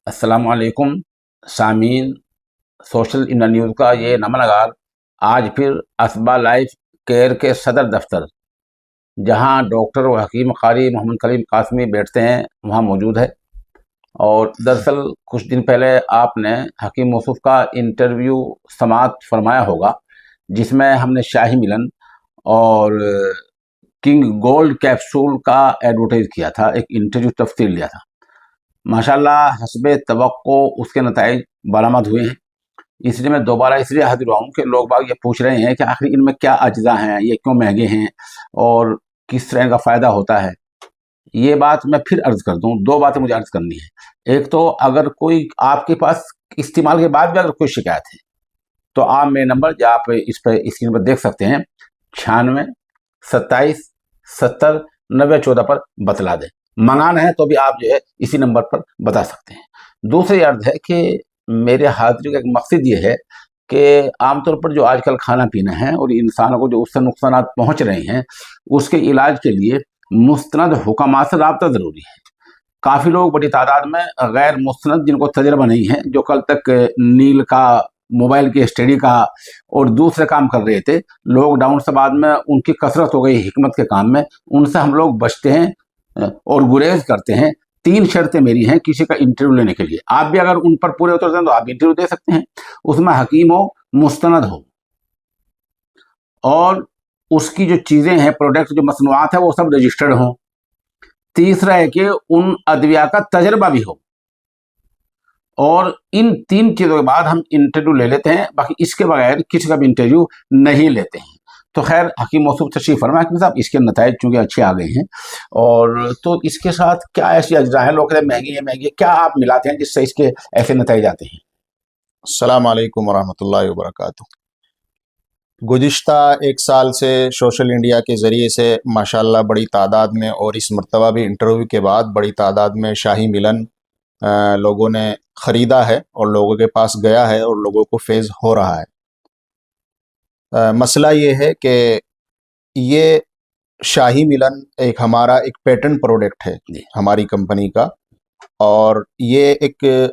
अस्सलाम वालेकुम सामीन। सोशल इंडिया न्यूज़ का ये नमनगार आज फिर असबा लाइफ केयर के सदर दफ्तर, जहां डॉक्टर व हकीम कारी मोहम्मद कलीम कासमी बैठते हैं, वहां मौजूद है। और दरअसल कुछ दिन पहले आपने हकीम मौसूफ का इंटरव्यू समाअत फरमाया होगा, जिसमें हमने शाही मिलन और किंग गोल्ड कैप्सूल का एडवर्टाइज किया था, एक इंटरव्यू तफसील लिया था। माशाल्लाह हस्बे तवक्को उसके नताइज बरामद हुए हैं। इसलिए मैं दोबारा इसलिए हाजिर हुआ हूँ कि लोग बाग ये पूछ रहे हैं कि आखिर इनमें क्या अज्जा हैं, ये क्यों महंगे हैं और किस तरह का फ़ायदा होता है। ये बात मैं फिर अर्ज़ कर दूँ, दो बातें मुझे अर्ज़ करनी है। एक तो अगर कोई आपके पास इस्तेमाल के बाद भी अगर कोई शिकायत है तो आप मेरे नंबर जो आप इस पर स्क्रीन पर देख सकते हैं 96 27 70 90 14 पर बतला दें। मंगाना है तो भी आप जो है इसी नंबर पर बता सकते हैं। दूसरी अर्ज है कि मेरे हाजिरी का एक मकसद ये है कि आमतौर पर जो आजकल खाना पीना है और इंसानों को जो उससे नुकसान पहुंच रहे हैं, उसके इलाज के लिए मुस्तनद हुक्मात से राब्ता ज़रूरी है। काफ़ी लोग बड़ी तादाद में गैर मुस्तनद, जिनको तजर्बा नहीं है, जो कल तक नील का, मोबाइल की स्टडी का और दूसरे काम कर रहे थे, लॉकडाउन से बाद में उनकी कसरत हो गई हिकमत के काम में, उनसे हम लोग बचते हैं और गुरेज करते हैं। 3 शर्तें मेरी हैं किसी का इंटरव्यू लेने के लिए। आप भी अगर उन पर पूरे उतरते हैं तो आप इंटरव्यू दे सकते हैं। उसमें हकीम हो, मुस्तनद हो और उसकी जो चीज़ें हैं, प्रोडक्ट जो मसनूआत है, वो सब रजिस्टर्ड हों। तीसरा है कि उन अदविया का तजर्बा भी हो। और इन 3 चीज़ों के बाद हम इंटरव्यू ले लेते हैं, बाकी इसके बगैर किसी का भी इंटरव्यू नहीं लेते हैं। तो खैर हकीम मौसूफ तशरीफ फरमा कि साहब इसके नताइज चूँकि अच्छे आ गए हैं, और तो इसके साथ क्या ऐसी अज्जा है, लोग कहते हैं महंगी है महंगी है, क्या आप मिलाते हैं जिससे इसके ऐसे नताइज आते हैं? अस्सलाम वालेकुम वरहमतुल्लाहि वबरकातुहू। गुज़िश्ता 1 साल से सोशल इंडिया के ज़रिए से माशाल्लाह बड़ी तादाद में, और इस मरतबा भी इंटरव्यू के बाद बड़ी तादाद में शाही मिलन लोगों ने ख़रीदा है और लोगों के पास गया है और लोगों को फेज़ हो रहा है। मसला ये है कि ये शाही मिलन हमारा एक पेटेंट प्रोडक्ट है हमारी कंपनी का, और ये एक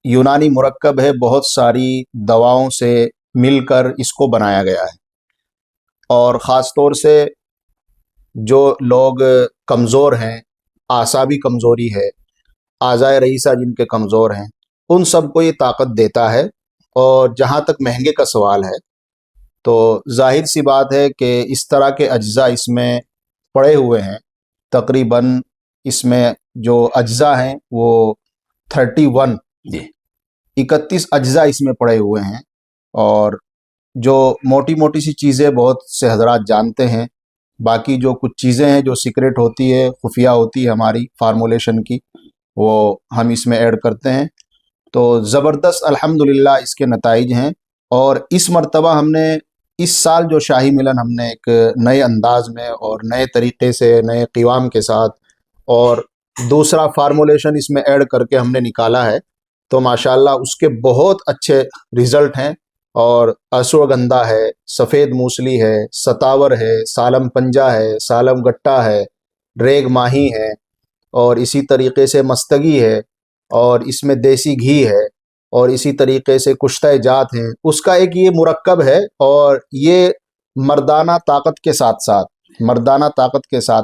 यूनानी मुरक्कब है, बहुत सारी दवाओं से मिलकर इसको बनाया गया है। और ख़ास तौर से जो लोग कमज़ोर हैं, आसाबी कमज़ोरी है, आज़ाए रईसा जिनके कमज़ोर हैं, उन सबको ये ताकत देता है। और जहाँ तक महंगे का सवाल है, तो ज़ाहिर सी बात है कि इस तरह के अज्जा इसमें पड़े हुए हैं। तकरीबन इसमें जो अज्जा हैं वो 31 अज्जा इसमें पड़े हुए हैं। और जो मोटी मोटी सी चीज़ें बहुत से हजरात जानते हैं, बाकी जो कुछ चीज़ें हैं जो सीक्रेट होती है, खुफिया होती है हमारी फार्मूलेशन की, वो हम इसमें ऐड करते हैं। तो ज़बरदस्त अल्हम्दुलिल्लाह इसके नताइज हैं। और इस मरतबा हमने इस साल जो शाही मिलन हमने एक नए अंदाज में और नए तरीक़े से, नए क़िवाम के साथ और दूसरा फार्मूलेशन इसमें ऐड करके हमने निकाला है, तो माशाल्लाह उसके बहुत अच्छे रिज़ल्ट हैं। और अश्वगंधा है, सफ़ेद मूसली है, सतावर है, सालम पंजा है, सालम गट्टा है, रेग माही है, और इसी तरीक़े से मस्तगी है, और इसमें देसी घी है, और इसी तरीक़े से कुश्ता जात हैं। उसका एक ये मुरक्कब है, और ये मर्दाना ताकत के साथ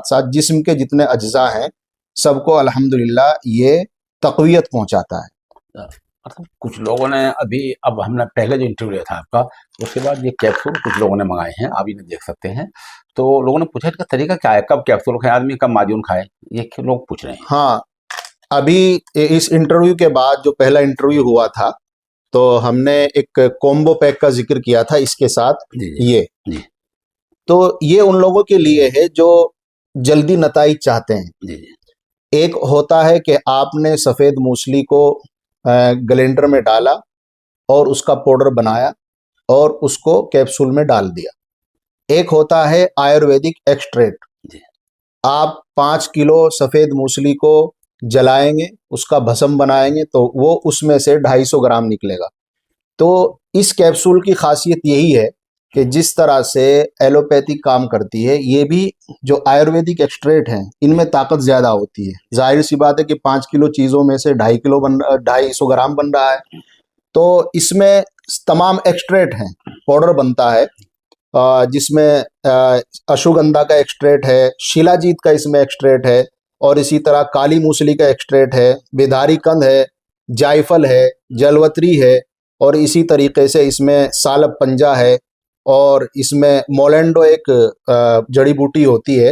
साथ जिस्म के जितने अज्जा हैं सबको अल्हम्दुलिल्लाह ये तक़वियत पहुँचाता है। कुछ लोगों ने अब हमने पहले जो इंटरव्यू लिया था आपका, उसके बाद ये कैप्सूल कुछ लोगों ने मंगाए हैं, आप इन्हें देख सकते हैं। तो लोगों ने पूछा इसका तरीका क्या है, कब कैप्सूल खाए आदमी, कब माजून खाए, ये लोग पूछ रहे हैं। हाँ, अभी इस इंटरव्यू के बाद जो पहला इंटरव्यू हुआ था, तो हमने एक कॉम्बो पैक का जिक्र किया था इसके साथ। जी। तो ये उन लोगों के लिए है जो जल्दी नताइज चाहते हैं। जी। एक होता है कि आपने सफ़ेद मूसली को ग्लेंडर में डाला और उसका पाउडर बनाया और उसको कैप्सूल में डाल दिया। एक होता है आयुर्वेदिक एक्सट्रैक्ट। आप 5 किलो सफ़ेद मूसली को जलाएंगे, उसका भस्म बनाएंगे, तो वो उसमें से 250 ग्राम निकलेगा। तो इस कैप्सूल की खासियत यही है کہ جس طرح سے ایلوپیتھی کام کرتی ہے، یہ بھی جو آیورویدک ایکسٹریٹ ہیں ان میں طاقت زیادہ ہوتی ہے۔ ظاہر سی بات ہے کہ 5 کلو چیزوں میں سے 250 گرام بن رہا ہے، تو اس میں تمام ایکسٹریٹ ہیں، پاؤڈر بنتا ہے جس میں اشوگندھا کا ایکسٹریٹ ہے، شیلا جیت کا اس میں ایکسٹریٹ ہے، اور اسی طرح کالی موسلی کا ایکسٹریٹ ہے، بیداری کند ہے، جائفل ہے، جلوتری ہے، اور اسی طریقے سے اس میں سالب پنجا ہے، اور اس میں مولینڈو ایک جڑی بوٹی ہوتی ہے،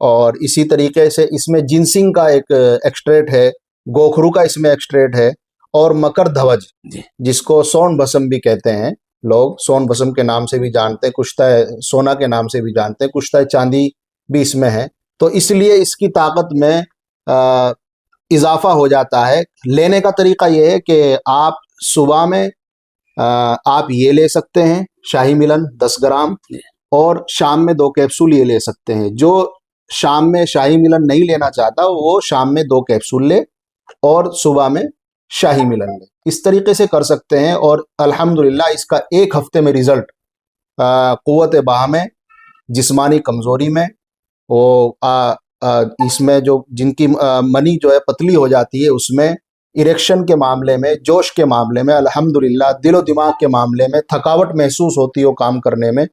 اور اسی طریقے سے اس میں جنسنگ کا ایک ایکسٹریٹ ہے، گوکھرو کا اس میں ایکسٹریٹ ہے، اور مکر دھوج جس کو سون بھسم بھی کہتے ہیں، لوگ سون بھسم کے نام سے بھی جانتے ہیں، کشتہ سونا کے نام سے بھی جانتے ہیں، کشتہ چاندی بھی اس میں ہے، تو اس لیے اس کی طاقت میں اضافہ ہو جاتا ہے۔ لینے کا طریقہ یہ ہے کہ آپ صبح میں آپ یہ لے سکتے ہیں شاہی ملن 10 گرام، اور شام میں 2 کیپسول یہ لے سکتے ہیں۔ جو شام میں شاہی ملن نہیں لینا چاہتا وہ شام میں 2 کیپسول لے اور صبح میں شاہی ملن لے، اس طریقے سے کر سکتے ہیں، اور الحمدللہ اس کا 1 ہفتے میں رزلٹ قوت باہ میں، جسمانی کمزوری میں، وہ اس میں جو جن کی منی جو ہے پتلی ہو جاتی ہے اس میں، اریکشن کے معاملے میں، جوش کے معاملے میں، الحمدللہ دل و دماغ کے معاملے میں، تھکاوٹ محسوس ہوتی ہو کام کرنے میں،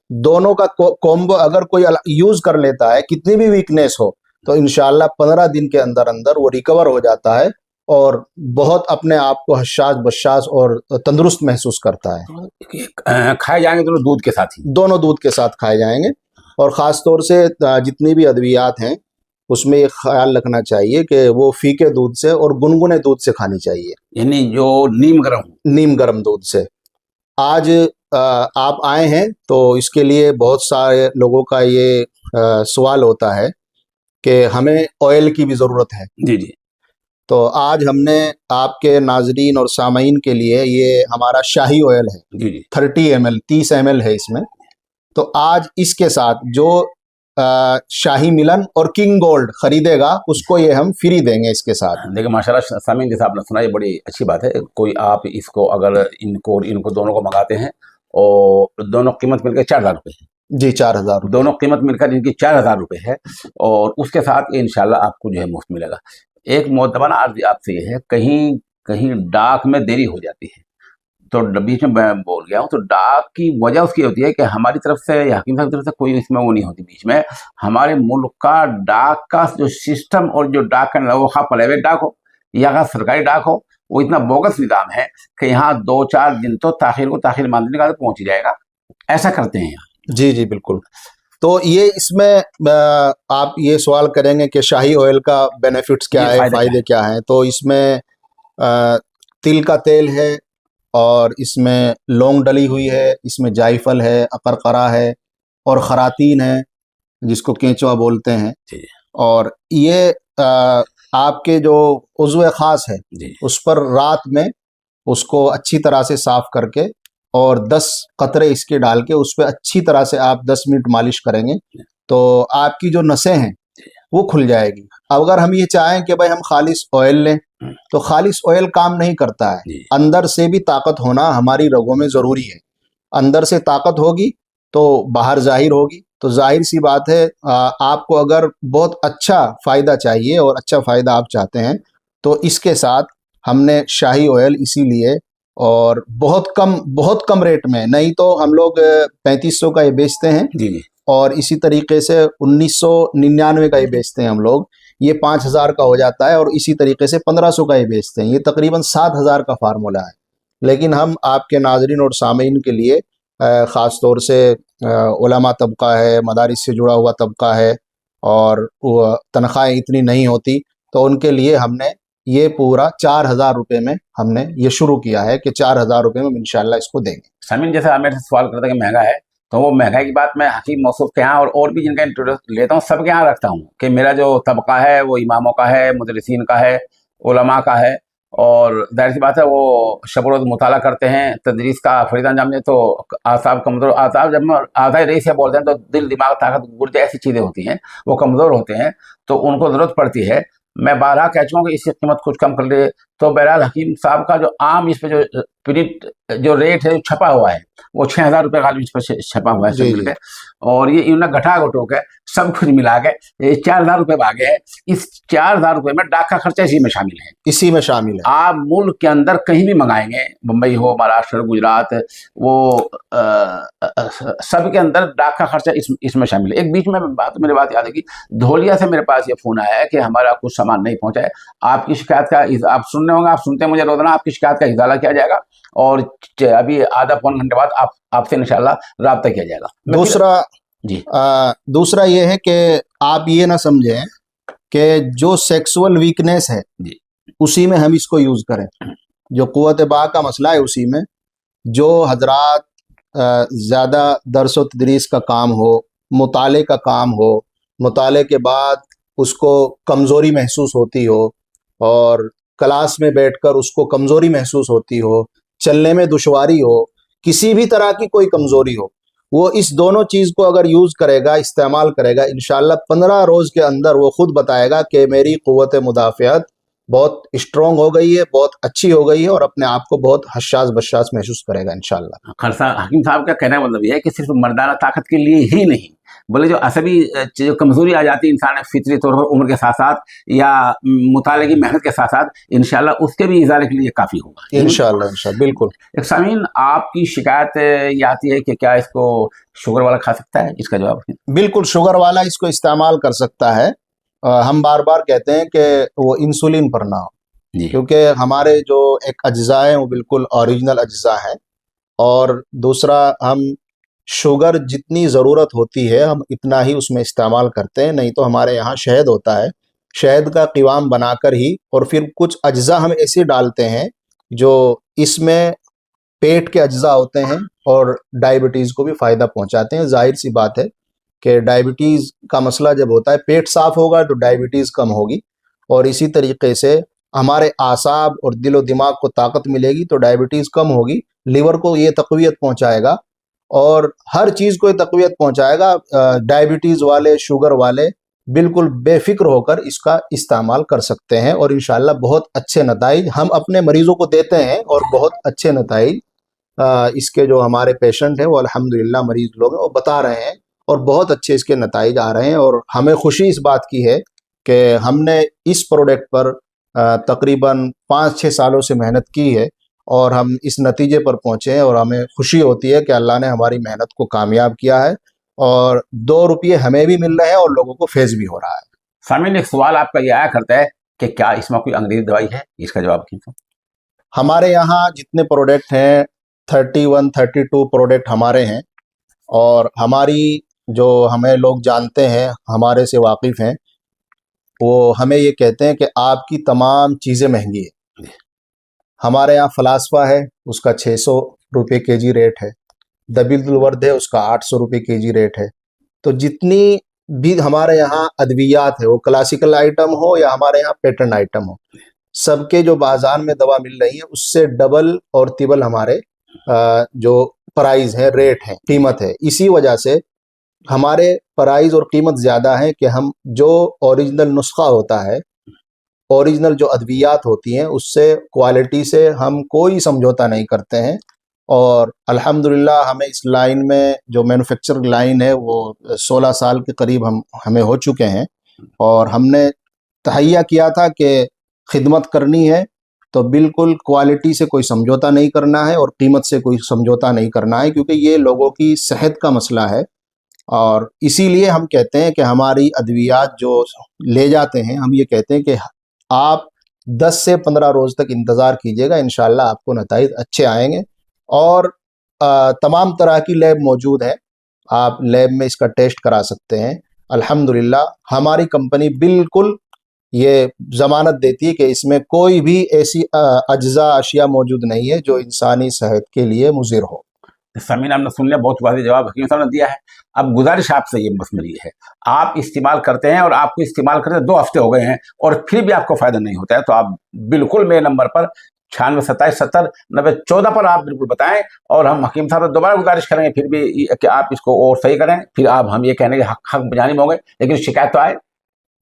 دونوں کا کومبو اگر کوئی یوز کر لیتا ہے، کتنی بھی ویکنیس ہو تو انشاءاللہ 15 دن کے اندر اندر وہ ریکور ہو جاتا ہے اور بہت اپنے آپ کو حساس بشاس اور تندرست محسوس کرتا ہے۔ کھائے جائیں گے دونوں دودھ کے ساتھ ہی؟ دونوں دودھ کے ساتھ کھائے جائیں گے، اور خاص طور سے جتنی بھی ادویات ہیں اس میں یہ خیال رکھنا چاہیے کہ وہ پھیکے دودھ سے اور گنگنے دودھ سے کھانی چاہیے، یعنی جو نیم گرم دودھ سے۔ آج آپ آئے ہیں تو اس کے لیے بہت سارے لوگوں کا یہ سوال ہوتا ہے کہ ہمیں آئل کی بھی ضرورت ہے۔ جی جی، تو آج ہم نے آپ کے ناظرین اور سامعین کے لیے یہ ہمارا شاہی آئل ہے، جی جی، 30 ml ہے اس میں، تو آج اس کے ساتھ جو شاہی ملن اور کنگ گولڈ خریدے گا اس کو یہ ہم فری دیں گے اس کے ساتھ۔ دیکھیں ماشاءاللہ سامعین، جیسا آپ نے سنا یہ بڑی اچھی بات ہے، کوئی آپ اس کو اگر ان کو دونوں کو منگاتے ہیں اور دونوں قیمت مل کے 4000 روپے ہے، جی 4000 روپے، دونوں قیمت مل کر جن کی 4000 روپے ہے، اور اس کے ساتھ انشاءاللہ آپ کو جو ہے مفت ملے گا۔ ایک معتبرانہ عرض آپ سے یہ ہے، کہیں ڈاک میں دیری ہو جاتی ہے، تو بیچ میں بول گیا ہوں، تو ڈاک کی وجہ اس کی ہوتی ہے کہ ہماری طرف سے یا حکیم صاحب کی طرف سے کوئی اس میں وہ نہیں ہوتی بیچ میں۔ ہمارے ملک کا ڈاک کا جو سسٹم اور جو ڈاک کا وہ خواہ پرائیویٹ ڈاک ہو یا سرکاری ڈاک ہو، وہ اتنا بوگس نظام ہے کہ یہاں 2-4 دن تو تاخیر ماندنے کا پہنچ جائے گا، ایسا کرتے ہیں یہاں۔ جی جی بالکل۔ تو یہ اس میں آپ یہ سوال کریں گے کہ شاہی آئل کا بینیفٹس کیا ہے، فائدے کیا ہیں؟ تو اس میں تل کا تیل ہے، اور اس میں لونگ ڈلی ہوئی ہے، اس میں جائفل ہے، اقرقرہ ہے، اور خراتین ہے جس کو کینچوا بولتے ہیں، اور یہ آپ کے جو عضو خاص ہے اس پر رات میں اس کو اچھی طرح سے صاف کر کے اور 10 قطرے اس کے ڈال کے اس پہ اچھی طرح سے آپ 10 منٹ مالش کریں گے تو آپ کی جو نسیں ہیں وہ کھل جائے گی۔ اگر ہم یہ چاہیں کہ بھائی ہم خالص آئل لیں تو خالص آئل کام نہیں کرتا ہے، اندر سے بھی طاقت ہونا ہماری رگوں میں ضروری ہے۔ اندر سے طاقت ہوگی تو باہر ظاہر ہوگی، تو ظاہر سی بات ہے آپ کو اگر بہت اچھا فائدہ چاہیے اور اچھا فائدہ آپ چاہتے ہیں تو اس کے ساتھ ہم نے شاہی آئل اسی لیے اور بہت کم ریٹ میں، نہیں تو ہم لوگ 3500 کا یہ بیچتے ہیں، اور اسی طریقے سے 1999 کا یہ بیچتے ہیں ہم لوگ، یہ 5000 کا ہو جاتا ہے، اور اسی طریقے سے 1500 کا یہ بیچتے ہیں، یہ تقریباً 7000 کا فارمولہ ہے۔ لیکن ہم آپ کے ناظرین اور سامعین کے لیے خاص طور سے علماء طبقہ ہے، مدارس سے جڑا ہوا طبقہ ہے، اور تنخواہیں اتنی نہیں ہوتی، تو ان کے لیے ہم نے یہ پورا 4000 روپے میں ہم نے یہ شروع کیا ہے کہ 4000 روپے میں انشاءاللہ اس کو دیں گے۔ سامعین، جیسے آپ میرے سے سوال کرتے ہیں کہ مہنگا ہے، تو وہ مہنگائی کی بات میں حکیم موصوف کے یہاں اور بھی جن کا انٹروڈکٹ لیتا ہوں سب کے یہاں رکھتا ہوں کہ میرا جو طبقہ ہے وہ اماموں کا ہے، مدرسین کا ہے، علماء کا ہے، اور ظاہر سی بات ہے وہ شب و روز مطالعہ کرتے ہیں، تدریس کا فریضہ انجام دیں، تو اعصاب کمزور، جب اعضاء رئیسیہ بولتے ہیں تو دل، دماغ، طاقت، گردے ایسی چیزیں ہوتی ہیں وہ کمزور ہوتے ہیں، تو ان کو ضرورت پڑتی ہے۔ میں بارہا کہہ چکا ہوں کہ اس کی قیمت کچھ کم کر لے तो बहरहाल हकीम साहब का जो आम इस पे जो प्रिंट जो रेट है छपा हुआ है वो 6,000 रुपये का इस पर छपा हुआ है सब जी मिल जी। के, और ये इन्होंने घटा घटो के सब कुछ मिला के ये 4,000 रुपये आ गए हैं। इस 4,000 रुपये में डाक का खर्चा इसी में शामिल है। इसी में शामिल है। आप मुल्क के अंदर कहीं भी मंगाएंगे, मुंबई हो, महाराष्ट्र, गुजरात, वो सब के अंदर डाक का खर्चा इसमें शामिल है। एक बीच में मेरी बात याद है कि धोलिया से मेरे पास ये फोन आया है कि हमारा कुछ सामान नहीं पहुंचा है, आपकी शिकायत का आप सुनने होंगे, आप सुनते हैं मुझे रोजाना, आपकी शिकायत का इजाला किया जाएगा और अभी आधा पौन घंटे बाद आपसे इंशाल्लाह राब्ता किया जाएगा। दूसरा ये है कि आप ये ना समझें कि जो सेक्सुअल वीकनेस है जी उसी में हम इसको यूज करें, जो कुव्वत बा का मसला है उसी में, जो हजरात ज़्यादा दरस व तदरीस का काम हो, मुताले का काम हो, मुताले के बाद उसको कमज़ोरी महसूस होती हो और क्लास में बैठकर उसको कमज़ोरी महसूस होती हो, चलने में दुश्वारी हो, किसी भी तरह की कोई कमज़ोरी हो, वो इस दोनों चीज़ को अगर यूज़ करेगा, इस्तेमाल करेगा, इंशाअल्लाह 15 रोज़ के अंदर वो खुद बताएगा कि मेरी क़ुव्वत मुदाफ़ियत बहुत स्ट्रॉन्ग हो गई है, बहुत अच्छी हो गई है और अपने आप को बहुत हशास बशास महसूस करेगा इंशाअल्लाह। खरसा हकीम साहब का कहने का मतलब यह है कि सिर्फ मर्दाना ताकत के लिए ही नहीं, बोले जो असबी जो कमज़ोरी आ जाती है इंसान फितरी तौर पर उम्र के साथ साथ या मुताले की मेहनत के साथ साथ, इंशाल्लाह उसके भी इजाले के लिए काफ़ी होगा इंशाल्लाह बिल्कुल। एक सामीन आपकी शिकायत ये आती है कि क्या इसको शुगर वाला खा सकता है, इसका जवाब? बिल्कुल, शुगर वाला इसको इस्तेमाल कर सकता है। हम बार बार कहते हैं कि वो इंसुलिन पर ना हो, क्योंकि हमारे जो एक अज्जा है वो बिल्कुल ओरिजिनल अज्जा है, और दूसरा हम शुगर जितनी ज़रूरत होती है हम इतना ही उसमें इस्तेमाल करते हैं, नहीं तो हमारे यहाँ शहद होता है, शहद का क़िवाम बनाकर ही, और फिर कुछ अज्जा हम ऐसे डालते हैं जो इसमें पेट के अज्जा होते हैं और डायबिटीज़ को भी फ़ायदा पहुँचाते हैं। जाहिर सी बात है कि डायबिटीज़ का मसला जब होता है, पेट साफ़ होगा तो डायबिटीज़ कम होगी, और इसी तरीके से हमारे आसाब और दिलो दिमाग को ताकत मिलेगी तो डायबिटीज़ कम होगी, लीवर को ये तक़वियत पहुँचाएगा और हर चीज़ को ये तक़वियत पहुँचाएगा। डायबिटीज़ वाले, शुगर वाले बिल्कुल बेफिक्र होकर इसका इस्तेमाल कर सकते हैं और इंशाअल्लाह बहुत अच्छे नताइज हम अपने मरीज़ों को देते हैं, और बहुत अच्छे नताइज इसके जो हमारे पेशेंट हैं वो अल्हम्दुलिल्लाह मरीज़ लोग हैं वो बता रहे हैं, और बहुत अच्छे इसके नताइज आ रहे हैं। और हमें खुशी इस बात की है कि हमने इस प्रोडक्ट पर तकरीबन 5-6 सालों से मेहनत की है और हम इस नतीजे पर पहुँचे हैं, और हमें खुशी होती है कि अल्लाह ने हमारी मेहनत को कामयाब किया है, और 2 रुपये हमें भी मिल रहे हैं और लोगों को फैज़ भी हो रहा है। सामने एक सवाल आपका ये आया करता है कि क्या इसमें कोई अंग्रेजी दवाई है, इसका जवाब कीजिए। हमारे यहाँ जितने प्रोडक्ट हैं 31-32 प्रोडक्ट हमारे हैं, और हमारी जो हमें लोग जानते हैं, हमारे से वाकिफ़ हैं, वो हमें ये कहते हैं कि आपकी तमाम चीज़ें महंगी है। हमारे यहाँ फ़लास्फ़ा है, उसका 600 रुपये केजी रेट है, दबिलुल वर्द है, उसका 800 रुपये केजी रेट है। तो जितनी भी हमारे यहाँ अद्वियात है, वो क्लासिकल आइटम हो या हमारे यहाँ पेटेंट आइटम हो, सबके जो बाज़ार में दवा मिल रही है उससे डबल और तिबल हमारे जो प्राइस है, रेट है, कीमत है। इसी वजह से हमारे प्राइस और कीमत ज़्यादा है कि हम जो ओरिजिनल नुस्खा होता है, ओरिजिनल जो अद्वियात होती हैं, उससे क्वालिटी से हम कोई समझौता नहीं करते हैं। और अल्हम्दुलिल्लाह हमें इस लाइन में जो मैन्युफैक्चरिंग लाइन है वो 16 साल के करीब हमें हो चुके हैं, और हमने तहैया किया था कि खिदमत करनी है तो बिल्कुल क्वालिटी से कोई समझौता नहीं करना है और कीमत से कोई समझौता नहीं करना है, क्योंकि ये लोगों की सेहत का मसला है। और इसीलिए हम कहते हैं कि हमारी अद्वियात जो ले जाते हैं, हम ये कहते हैं कि आप 10 से 15 रोज़ तक इंतज़ार कीजिएगा, इंशाअल्लाह आपको नताइज अच्छे आएंगे। और तमाम तरह की लैब मौजूद है, आप लैब में इसका टेस्ट करा सकते हैं। अल्हम्दुलिल्लाह हमारी कंपनी बिल्कुल ये ज़मानत देती है कि इसमें कोई भी ऐसी अज्जा अशिया मौजूद नहीं है जो इंसानी सेहत के लिए मुज़िर हो। सामीन आपने सुन लिया, बहुत वाज़ेह जवाब हकीम साहब ने दिया है। अब गुजारिश आपसे ये बस मेरी है, आप इस्तेमाल करते हैं और आपको इस्तेमाल करते 2 हफ्ते हो गए हैं और फिर भी आपको फ़ायदा नहीं होता है, तो आप बिल्कुल मेरे नंबर पर 9627709014 पर आप बिल्कुल बताएं, और हम हकीम साहब से दोबारा गुजारिश करेंगे फिर भी कि आप इसको और सही करें। फिर आप हम ये कहने के हक जानिब होंगे, लेकिन शिकायत तो आए।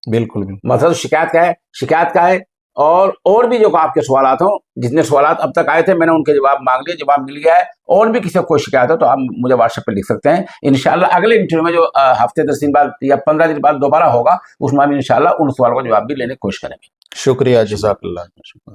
बिल्कुल मतलब शिकायत क्या है? शिकायत क्या है اور بھی جو آپ کے سوالات ہوں، جتنے سوالات اب تک آئے تھے میں نے ان کے جواب مانگ لیے، جواب مل گیا ہے، اور بھی کسی کو کوئی شکایت ہو تو آپ مجھے واٹس ایپ پہ لکھ سکتے ہیں. انشاءاللہ اگلے انٹرویو میں جو ہفتے 10 دن بعد یا 15 دن بعد دوبارہ ہوگا، اس میں ہم انشاءاللہ ان سوالوں کا جواب بھی لینے کی کوشش کریں گے. شکریہ، جزاک اللہ.